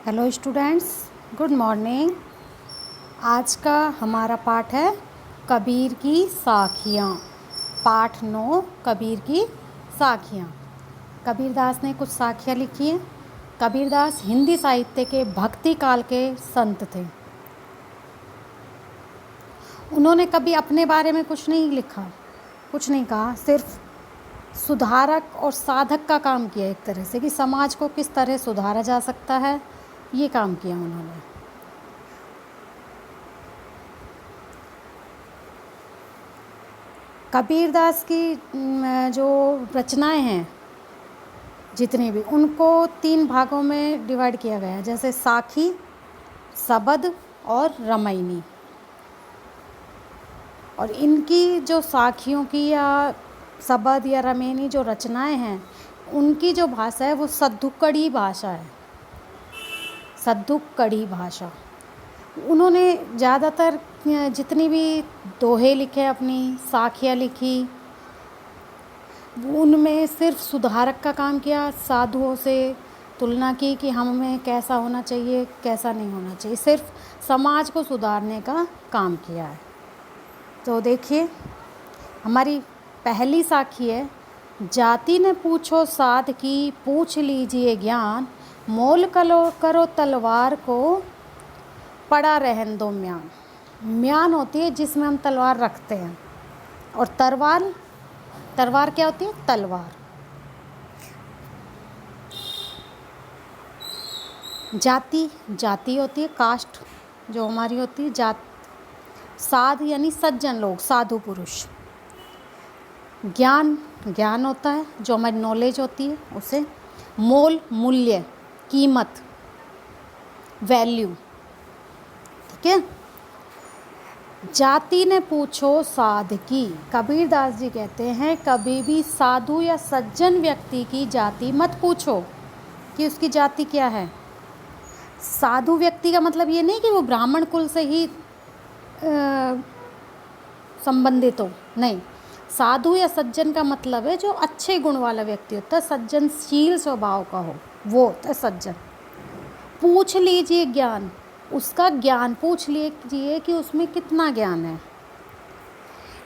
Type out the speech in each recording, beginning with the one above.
Hello students, good morning. आज का हमारा पाठ है कबीर की साखियाँ। पाठ 9 कबीर की साखियाँ। कबीरदास ने कुछ साखियाँ लिखी हैं। कबीरदास हिंदी साहित्य के भक्ति काल के संत थे। उन्होंने कभी अपने बारे में कुछ नहीं लिखा, कुछ नहीं कहा, सिर्फ सुधारक और साधक का काम किया, एक तरह से कि समाज को किस तरह सुधारा जा सकता है, ये काम किया उन्होंने। कबीरदास की जो रचनाएं हैं जितनी भी, उनको 3 भागों में डिवाइड किया गया है, जैसे साखी, सबद और रामायणी। और इनकी जो साखियों की या सबद या रामायणी जो रचनाएं हैं, उनकी जो भाषा है वो सद्दुक्कड़ी भाषा है, सद्दुक्कड़ी भाषा। उन्होंने ज़्यादातर जितनी भी दोहे लिखे, अपनी साखियाँ लिखी, उनमें सिर्फ सुधारक का काम किया, साधुओं से तुलना की कि हमें कैसा होना चाहिए, कैसा नहीं होना चाहिए, सिर्फ समाज को सुधारने का काम किया है। तो देखिए, हमारी पहली साखी है, जाति ने पूछो साध की, पूछ लीजिए ज्ञान, मोल करो तलवार को, पड़ा रहन दो म्यान। म्यान होती है जिसमें हम तलवार रखते हैं, और तलवार क्या होती है? तलवार। जाति होती है, कास्ट जो हमारी होती है, जात। साध यानी सज्जन लोग, साधु पुरुष। ज्ञान होता है जो हमारी नॉलेज होती है, उसे। मोल मूल्य, कीमत, वैल्यू, ठीक है। जाति ने पूछो साध की, कबीरदास जी कहते हैं कभी भी साधु या सज्जन व्यक्ति की जाति मत पूछो कि उसकी जाति क्या है। साधु व्यक्ति का मतलब ये नहीं कि वो ब्राह्मण कुल से ही संबंधित हो, नहीं। साधु या सज्जन का मतलब है जो अच्छे गुण वाला व्यक्ति होता है, सज्जनशील स्वभाव का हो, वो होता है सज्जन। पूछ लीजिए ज्ञान, उसका ज्ञान पूछ लीजिए कि उसमें कितना ज्ञान है।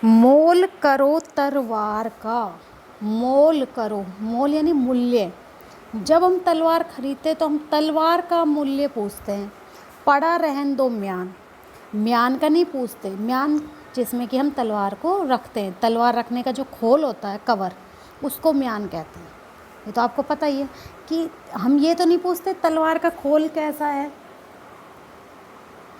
मोल करो तलवार का, मोल करो, मोल यानी मूल्य। जब हम तलवार खरीदते तो हम तलवार का मूल्य पूछते हैं। पड़ा रहन दो म्यान, म्यान का नहीं पूछते। म्यान जिसमें कि हम तलवार को रखते हैं, तलवार रखने का जो खोल होता है, कवर, उसको म्यान कहते हैं। ये तो आपको पता ही है कि हम ये तो नहीं पूछते तलवार का खोल कैसा है,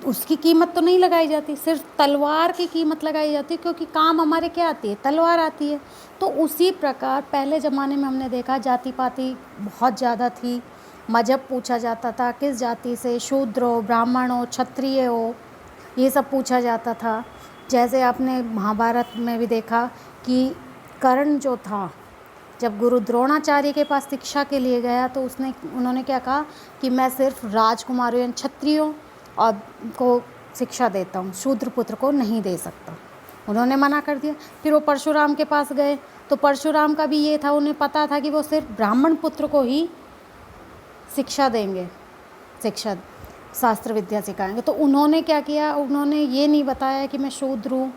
उसकी कीमत तो नहीं लगाई जाती, सिर्फ तलवार की कीमत लगाई जाती है, क्योंकि काम हमारे क्या आती है? तलवार आती है। तो उसी प्रकार पहले ज़माने में हमने देखा जाति पाति बहुत ज़्यादा थी। मजहब पूछा जाता था, किस जाति से, शूद्र हो, ब्राह्मण हो, क्षत्रिय हो, ये सब पूछा जाता था। जैसे आपने महाभारत में भी देखा कि कर्ण जो था, जब गुरु द्रोणाचार्य के पास शिक्षा के लिए गया तो उन्होंने क्या कहा कि मैं सिर्फ राजकुमारों यानी क्षत्रियों और को शिक्षा देता हूँ, शूद्र पुत्र को नहीं दे सकता। उन्होंने मना कर दिया। फिर वो परशुराम के पास गए तो परशुराम का भी ये था, उन्हें पता था कि वो सिर्फ ब्राह्मण पुत्र को ही शिक्षा देंगे, शिक्षा शास्त्र विद्या सिखाएंगे। तो उन्होंने क्या किया, उन्होंने ये नहीं बताया कि मैं शूद्र हूँ,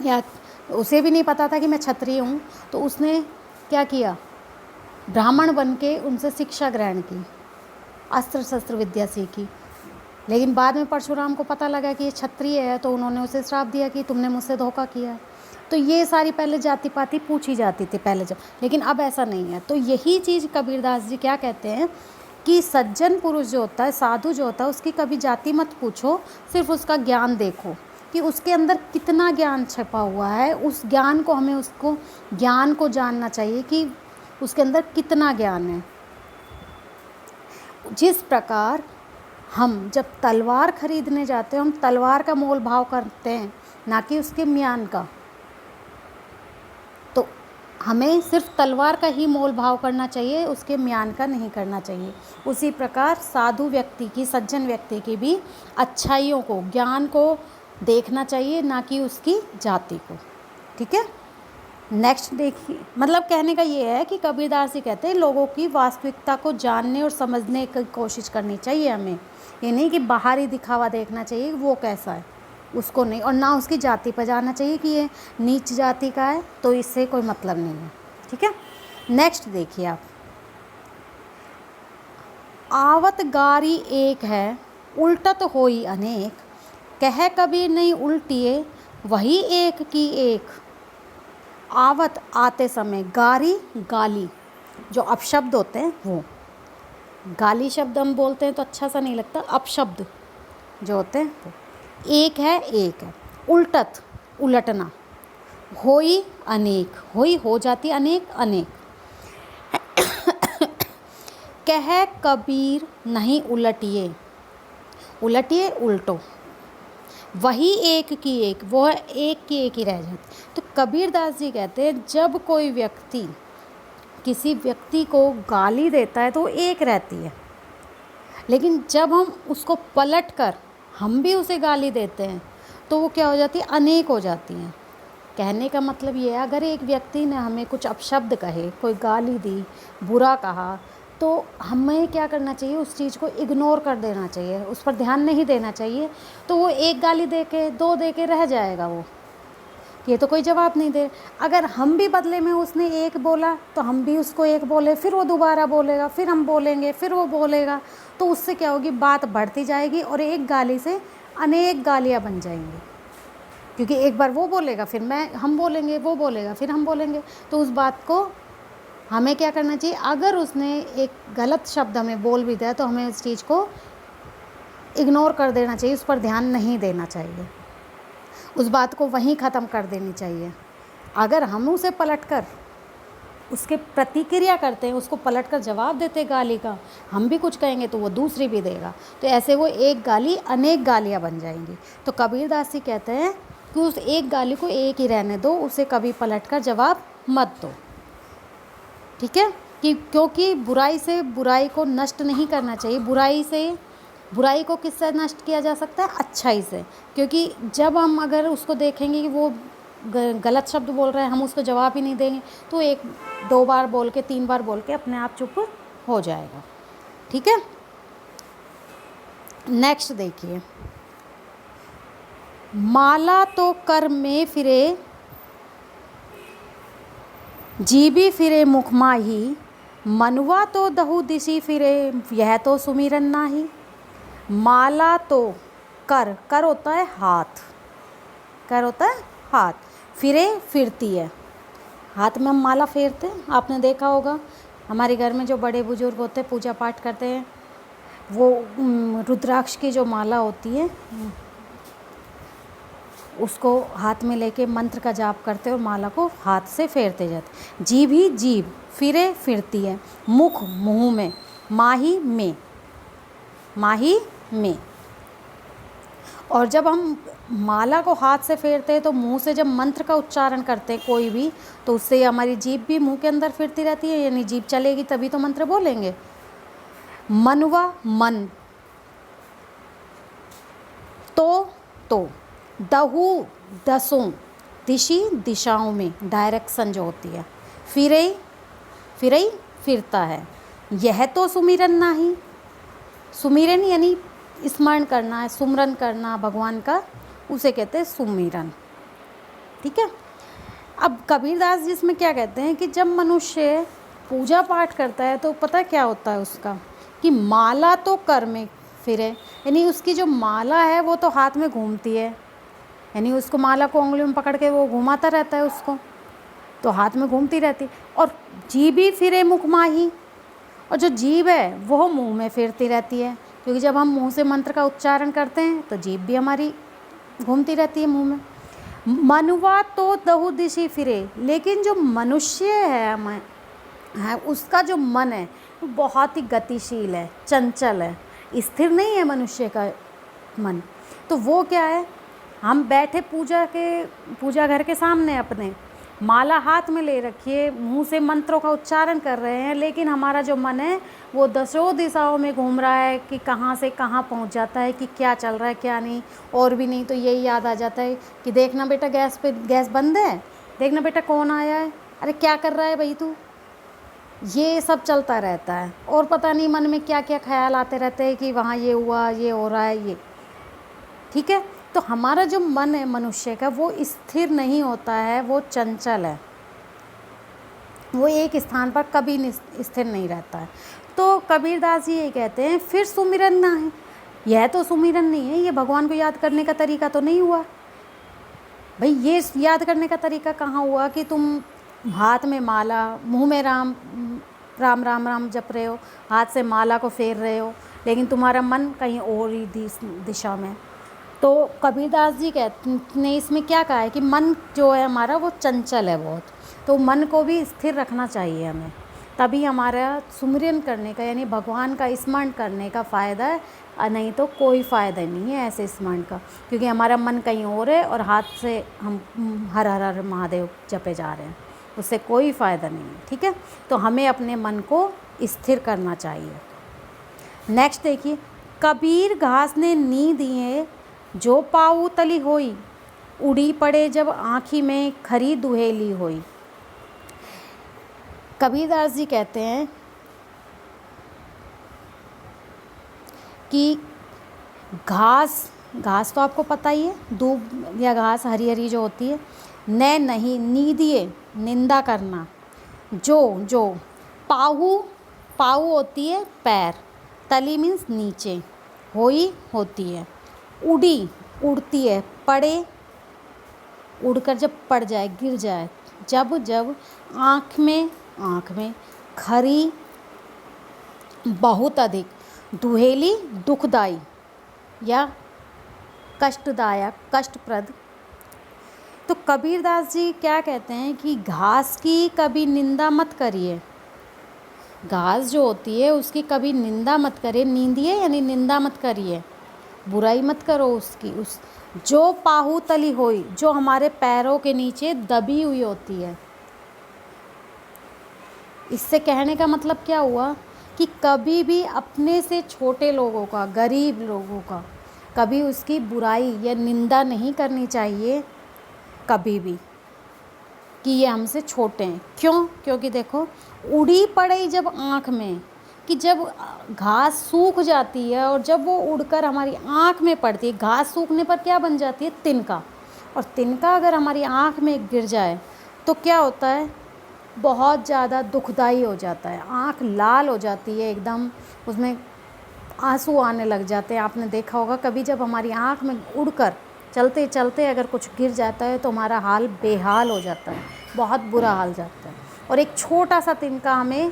या उसे भी नहीं पता था कि मैं क्षत्रिय हूँ। तो उसने क्या किया, ब्राह्मण बन के उनसे शिक्षा ग्रहण की, अस्त्र शस्त्र विद्या सीखी। लेकिन बाद में परशुराम को पता लगा कि ये क्षत्रिय है, तो उन्होंने उसे श्राप दिया कि तुमने मुझसे धोखा किया है। तो ये सारी पहले जाति पाति पूछी जाती थी पहले जब, लेकिन अब ऐसा नहीं है। तो यही चीज़ कबीरदास जी क्या कहते हैं कि सज्जन पुरुष जो होता है, साधु जो होता है, उसकी कभी जाति मत पूछो, सिर्फ उसका ज्ञान देखो कि उसके अंदर कितना ज्ञान छिपा हुआ है। उस ज्ञान को हमें, उसको ज्ञान को जानना चाहिए कि उसके अंदर कितना ज्ञान है। जिस प्रकार हम जब तलवार खरीदने जाते हैं, हम तलवार का मोल भाव करते हैं, ना कि उसके म्यान का। तो हमें सिर्फ तलवार का ही मोल भाव करना चाहिए, उसके म्यान का नहीं करना चाहिए। उसी प्रकार साधु व्यक्ति की, सज्जन व्यक्ति की भी अच्छाइयों को, ज्ञान को देखना चाहिए, ना कि उसकी जाति को। ठीक है। नेक्स्ट देखिए, मतलब कहने का ये है कि कबीरदास जी कहते हैं लोगों की वास्तविकता को जानने और समझने की कोशिश करनी चाहिए हमें। ये नहीं कि बाहरी दिखावा देखना चाहिए वो कैसा है, उसको नहीं, और ना उसकी जाति पर जाना चाहिए कि ये नीच जाति का है, तो इससे कोई मतलब नहीं है। ठीक है, नेक्स्ट देखिए आप, आवत गारी एक है उल्टत होई अनेक, कह कबीर नहीं उल्टिए वही एक की एक। आवत आते समय, गारी गाली, जो अपशब्द होते हैं वो, गाली शब्द हम बोलते हैं तो अच्छा सा नहीं लगता, अपशब्द जो होते हैं वो। एक है, एक है, उल्टत उलटना, होई अनेक, होई हो जाती अनेक, अनेक। कह कबीर नहीं उलटिए, उलटिए उल्टो, वही एक की एक, वो एक की एक ही रह जाती। तो कबीरदास जी कहते हैं जब कोई व्यक्ति किसी व्यक्ति को गाली देता है तो वो एक रहती है, लेकिन जब हम उसको पलट कर हम भी उसे गाली देते हैं तो वो क्या हो जाती है, अनेक हो जाती हैं। कहने का मतलब ये है, अगर एक व्यक्ति ने हमें कुछ अपशब्द कहे, कोई गाली दी, बुरा कहा, तो हमें क्या करना चाहिए, उस चीज़ को इग्नोर कर देना चाहिए, उस पर ध्यान नहीं देना चाहिए। तो वो एक गाली दे के, दो दे के रह जाएगा, वो ये तो कोई जवाब नहीं दे। अगर हम भी बदले में, उसने एक बोला तो हम भी उसको एक बोले, फिर वो दोबारा बोलेगा, फिर हम बोलेंगे, फिर वो बोलेगा, तो उससे क्या होगी, बात बढ़ती जाएगी और एक गाली से अनेक गालियाँ बन जाएंगी। क्योंकि एक बार वो बोलेगा, फिर हम बोलेंगे, वो बोलेगा, फिर हम बोलेंगे, तो उस बात को हमें क्या करना चाहिए, अगर उसने एक गलत शब्द हमें बोल भी दिया तो हमें उस चीज़ को इग्नोर कर देना चाहिए, उस पर ध्यान नहीं देना चाहिए, उस बात को वहीं ख़त्म कर देनी चाहिए। अगर हम उसे पलटकर उसके प्रतिक्रिया करते हैं, उसको पलटकर जवाब देते गाली का, हम भी कुछ कहेंगे तो वो दूसरी भी देगा, तो ऐसे वो एक गाली अनेक गालियाँ बन जाएंगी। तो कबीरदास जी कहते हैं कि उस एक गाली को एक ही रहने दो, उसे कभी पलटकर जवाब मत दो। ठीक है, कि क्योंकि बुराई से बुराई को नष्ट नहीं करना चाहिए। बुराई को किससे नष्ट किया जा सकता है, अच्छाई से। क्योंकि जब हम अगर उसको देखेंगे कि वो गलत शब्द बोल रहे हैं, हम उसको जवाब ही नहीं देंगे, तो एक दो बार बोल के, तीन बार बोल के अपने आप चुप हो जाएगा। ठीक है, नेक्स्ट देखिए, माला तो कर में फिरे जीबी फिरे मुख माही, मनुआ तो दहु दिशी फिरे यह तो सुमिरन नाही। माला तो कर, कर होता है हाथ, कर होता है हाथ, फिरे फिरती है, हाथ में हम माला फेरते हैं, आपने देखा होगा हमारे घर में जो बड़े बुजुर्ग होते हैं, पूजा पाठ करते हैं, वो रुद्राक्ष की जो माला होती है उसको हाथ में लेके मंत्र का जाप करते और माला को हाथ से फेरते जाते। जीभ ही जीभ फिरे फिरती है, मुख मुँह में, माही में, माही में। और जब हम माला को हाथ से फेरते हैं तो मुंह से जब मंत्र का उच्चारण करते हैं कोई भी, तो उससे हमारी जीभ भी मुंह के अंदर फिरती रहती है, यानी जीभ चलेगी तभी तो मंत्र बोलेंगे। मनवा मन, तो दहु दसों, दिशी दिशाओं में, डायरेक्शन जो होती है। फिरे फिरई फिरता है, यह तो सुमिरन नाही, सुमिरन यानी स्मरण करना है, सुमरन करना भगवान का, उसे कहते हैं सुमिरन। ठीक है, अब कबीरदास जी इसमें क्या कहते हैं कि जब मनुष्य पूजा पाठ करता है तो पता क्या होता है उसका, कि माला तो कर में फिरे, यानी उसकी जो माला है वो तो हाथ में घूमती है, यानी उसको माला को उंगली में पकड़ के वो घुमाता रहता है, उसको तो हाथ में घूमती रहती। और जीभ ही फिरे मुख माही, और जो जीभ है वो मुंह में फिरती रहती है, क्योंकि जब हम मुंह से मंत्र का उच्चारण करते हैं तो जीभ भी हमारी घूमती रहती है मुंह में। मनुआ तो दहु दिशी फिरे, लेकिन जो मनुष्य है उसका जो मन है वो बहुत ही गतिशील है, चंचल है, स्थिर नहीं है मनुष्य का मन। तो वो क्या है, हम बैठे पूजा घर के सामने अपने माला हाथ में ले रखिए, मुंह से मंत्रों का उच्चारण कर रहे हैं, लेकिन हमारा जो मन है वो दसों दिशाओं में घूम रहा है कि कहाँ से कहाँ पहुंच जाता है, कि क्या चल रहा है क्या नहीं। और भी नहीं तो यही याद आ जाता है कि देखना बेटा गैस बंद है, देखना बेटा कौन आया है, अरे क्या कर रहा है भाई तू, ये सब चलता रहता है। और पता नहीं मन में क्या क्या ख्याल आते रहते हैं कि वहाँ ये हुआ, ये हो रहा है, ये ठीक है। तो हमारा जो मन है मनुष्य का, वो स्थिर नहीं होता है, वो चंचल है, वो एक स्थान पर कभी स्थिर नहीं रहता है। तो कबीरदास जी ये कहते हैं फिर सुमिरन ना है, यह तो सुमिरन नहीं है, ये भगवान को याद करने का तरीका तो नहीं हुआ भाई। ये याद करने का तरीका कहाँ हुआ कि तुम हाथ में माला, मुंह में राम राम राम राम जप रहे हो, हाथ से माला को फेर रहे हो, लेकिन तुम्हारा मन कहीं और ही दिशा में। तो कबीरदास जी कहते ने इसमें क्या कहा है कि मन जो है हमारा वो चंचल है बहुत, तो मन को भी स्थिर रखना चाहिए हमें, तभी हमारा सुमिरन करने का यानी भगवान का स्मरण करने का फ़ायदा है, नहीं तो कोई फ़ायदा नहीं है ऐसे स्मरण का, क्योंकि हमारा मन कहीं और है और हाथ से हम हर हर हर महादेव जपे जा रहे हैं, उससे कोई फ़ायदा नहीं है। ठीक है, तो हमें अपने मन को स्थिर करना चाहिए। नेक्स्ट देखिए, कबीर घास ने नी दिए जो पाऊ तली होई, उड़ी पड़े जब आँखी में खरी दुहेली होई। कबीरदास जी कहते हैं कि घास तो आपको पता ही है, दूब या घास हरी हरी जो होती है, न नहीं नीदिए निंदा करना, जो पाऊ होती है पैर, तली मीन्स नीचे, होई होती है, उड़ी उड़ती है, पड़े उड़कर जब पड़ जाए गिर जाए, जब आँख में खरी बहुत अधिक, दुहेली दुखदाई या कष्टदायक कष्टप्रद। तो कबीरदास जी क्या कहते हैं कि घास की कभी निंदा मत करिए, घास जो होती है उसकी कभी निंदा मत करिए, नींदिए यानी निंदा मत करिए, बुराई मत करो उसकी। उस जो पाहु तली होई, जो हमारे पैरों के नीचे दबी हुई होती है। इससे कहने का मतलब क्या हुआ कि कभी भी अपने से छोटे लोगों का, गरीब लोगों का कभी उसकी बुराई या निंदा नहीं करनी चाहिए कभी भी, कि ये हमसे छोटे हैं। क्यों? क्योंकि देखो, उड़ी पड़े जब आँख में, कि जब घास सूख जाती है और जब वो उड़कर हमारी आँख में पड़ती है, घास सूखने पर क्या बन जाती है? तिनका। और तिनका अगर हमारी आँख में गिर जाए तो क्या होता है? बहुत ज़्यादा दुखदाई हो जाता है, आँख लाल हो जाती है एकदम, उसमें आंसू आने लग जाते हैं। आपने देखा होगा कभी, जब हमारी आँख में उड़कर चलते चलते अगर कुछ गिर जाता है तो हमारा हाल बेहाल हो जाता है, बहुत बुरा हाल जाता है। और एक छोटा सा तिनका हमें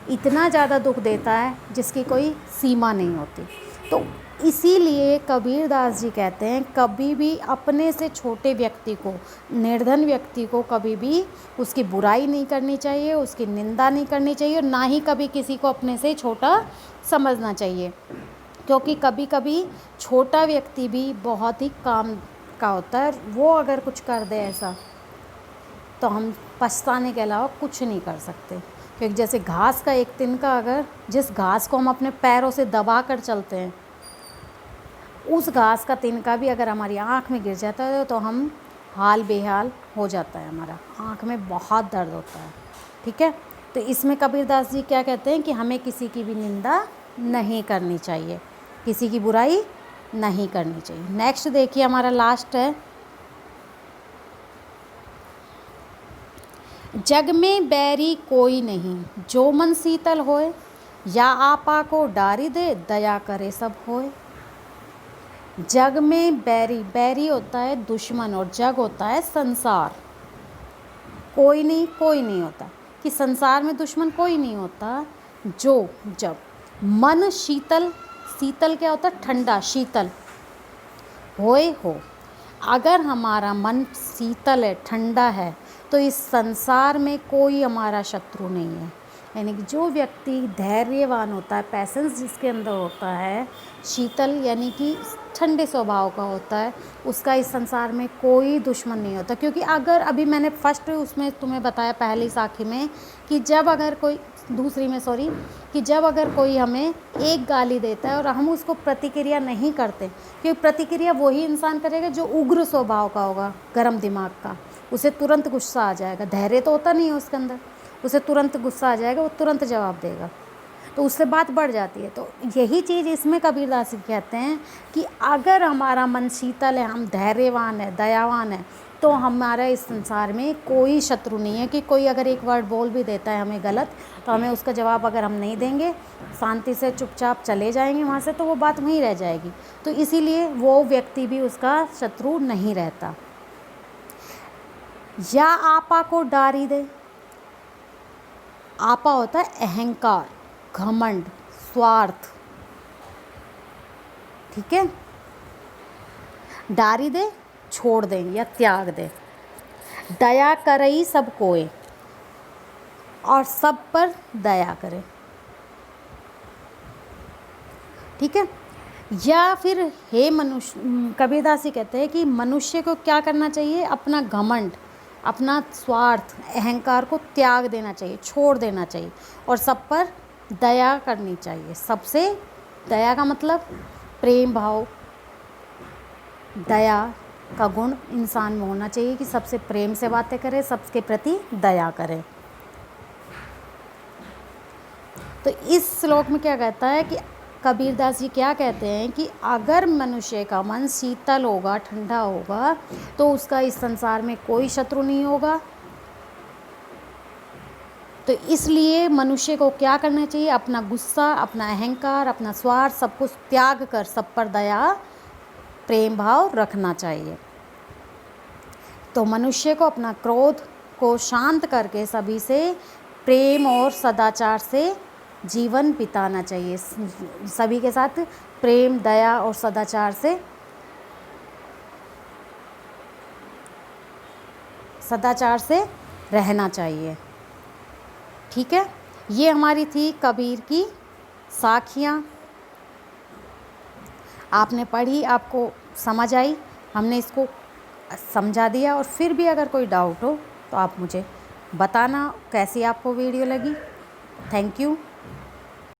इतना ज़्यादा दुख देता है जिसकी कोई सीमा नहीं होती। तो इसीलिए कबीरदास जी कहते हैं कभी भी अपने से छोटे व्यक्ति को, निर्धन व्यक्ति को कभी भी उसकी बुराई नहीं करनी चाहिए, उसकी निंदा नहीं करनी चाहिए, और ना ही कभी किसी को अपने से छोटा समझना चाहिए, क्योंकि कभी कभी छोटा व्यक्ति भी बहुत ही काम का होता है। वो अगर कुछ कर दे ऐसा तो हम पछताने के अलावा कुछ नहीं कर सकते। क्योंकि जैसे घास का एक तिनका, अगर जिस घास को हम अपने पैरों से दबा कर चलते हैं, उस घास का तिनका भी अगर हमारी आँख में गिर जाता है तो हम हाल बेहाल हो जाता है, हमारा आँख में बहुत दर्द होता है। ठीक है, तो इसमें कबीरदास जी क्या कहते हैं कि हमें किसी की भी निंदा नहीं करनी चाहिए, किसी की बुराई नहीं करनी चाहिए। नेक्स्ट देखिए, हमारा लास्ट है, जग में बैरी कोई नहीं, जो मन शीतल होए, या आपा को डारी दे, दया करे सब होए। जग में बैरी होता है दुश्मन, और जग होता है संसार। कोई नहीं होता, कि संसार में दुश्मन कोई नहीं होता। जब मन शीतल क्या होता है? ठंडा, शीतल हो। अगर हमारा मन शीतल है, ठंडा है, तो इस संसार में कोई हमारा शत्रु नहीं है। यानी कि जो व्यक्ति धैर्यवान होता है, पैसेंस जिसके अंदर होता है, शीतल यानी कि ठंडे स्वभाव का होता है, उसका इस संसार में कोई दुश्मन नहीं होता। क्योंकि अगर अभी मैंने फर्स्ट उसमें तुम्हें बताया पहली साखी में कि जब अगर कोई हमें एक गाली देता है और हम उसको प्रतिक्रिया नहीं करते, क्योंकि प्रतिक्रिया वही इंसान करेगा जो उग्र स्वभाव का होगा, गर्म दिमाग का, उसे तुरंत गुस्सा आ जाएगा, धैर्य तो होता नहीं है उसके अंदर, उसे तुरंत गुस्सा आ जाएगा, वो तुरंत जवाब देगा, तो उससे बात बढ़ जाती है। तो यही चीज़ इसमें कबीरदास जी कहते हैं कि अगर हमारा मन शीतल है, हम धैर्यवान है, दयावान है, तो हमारा इस संसार में कोई शत्रु नहीं है। कि कोई अगर एक वर्ड बोल भी देता है हमें गलत, तो हमें उसका जवाब अगर हम नहीं देंगे, शांति से चुपचाप चले जाएंगे वहाँ से, तो वो बात वहीं रह जाएगी। तो इसीलिए वो व्यक्ति भी उसका शत्रु नहीं रहता। या आपा को डारी दे, आपा होता है अहंकार, घमंड, स्वार्थ, ठीक है। डारी दे, छोड़ दें या त्याग दे। दया करई सब कोय, और सब पर दया करे, ठीक है। या फिर हे मनुष्य, कबीरदास जी कहते हैं कि मनुष्य को क्या करना चाहिए, अपना घमंड, अपना स्वार्थ, अहंकार को त्याग देना चाहिए, छोड़ देना चाहिए, और सब पर दया करनी चाहिए। सबसे, दया का मतलब प्रेम भाव, दया का गुण इंसान में होना चाहिए कि सबसे प्रेम से बातें करे, सबके प्रति दया करे। तो इस श्लोक में क्या कहता है कि कबीरदास जी क्या कहते हैं कि अगर मनुष्य का मन शीतल होगा, ठंडा होगा, तो उसका इस संसार में कोई शत्रु नहीं होगा। तो इसलिए मनुष्य को क्या करना चाहिए, अपना गुस्सा, अपना अहंकार, अपना स्वार्थ, सब कुछ त्याग कर सब पर दया, प्रेम भाव रखना चाहिए। तो मनुष्य को अपना क्रोध को शांत करके सभी से प्रेम और सदाचार से जीवन बिताना चाहिए। सभी के साथ प्रेम, दया और सदाचार से रहना चाहिए, ठीक है। ये हमारी थी कबीर की साखियाँ। आपने पढ़ी, आपको समझ आई, हमने इसको समझा दिया। और फिर भी अगर कोई डाउट हो तो आप मुझे बताना कैसी आपको वीडियो लगी। Thank you.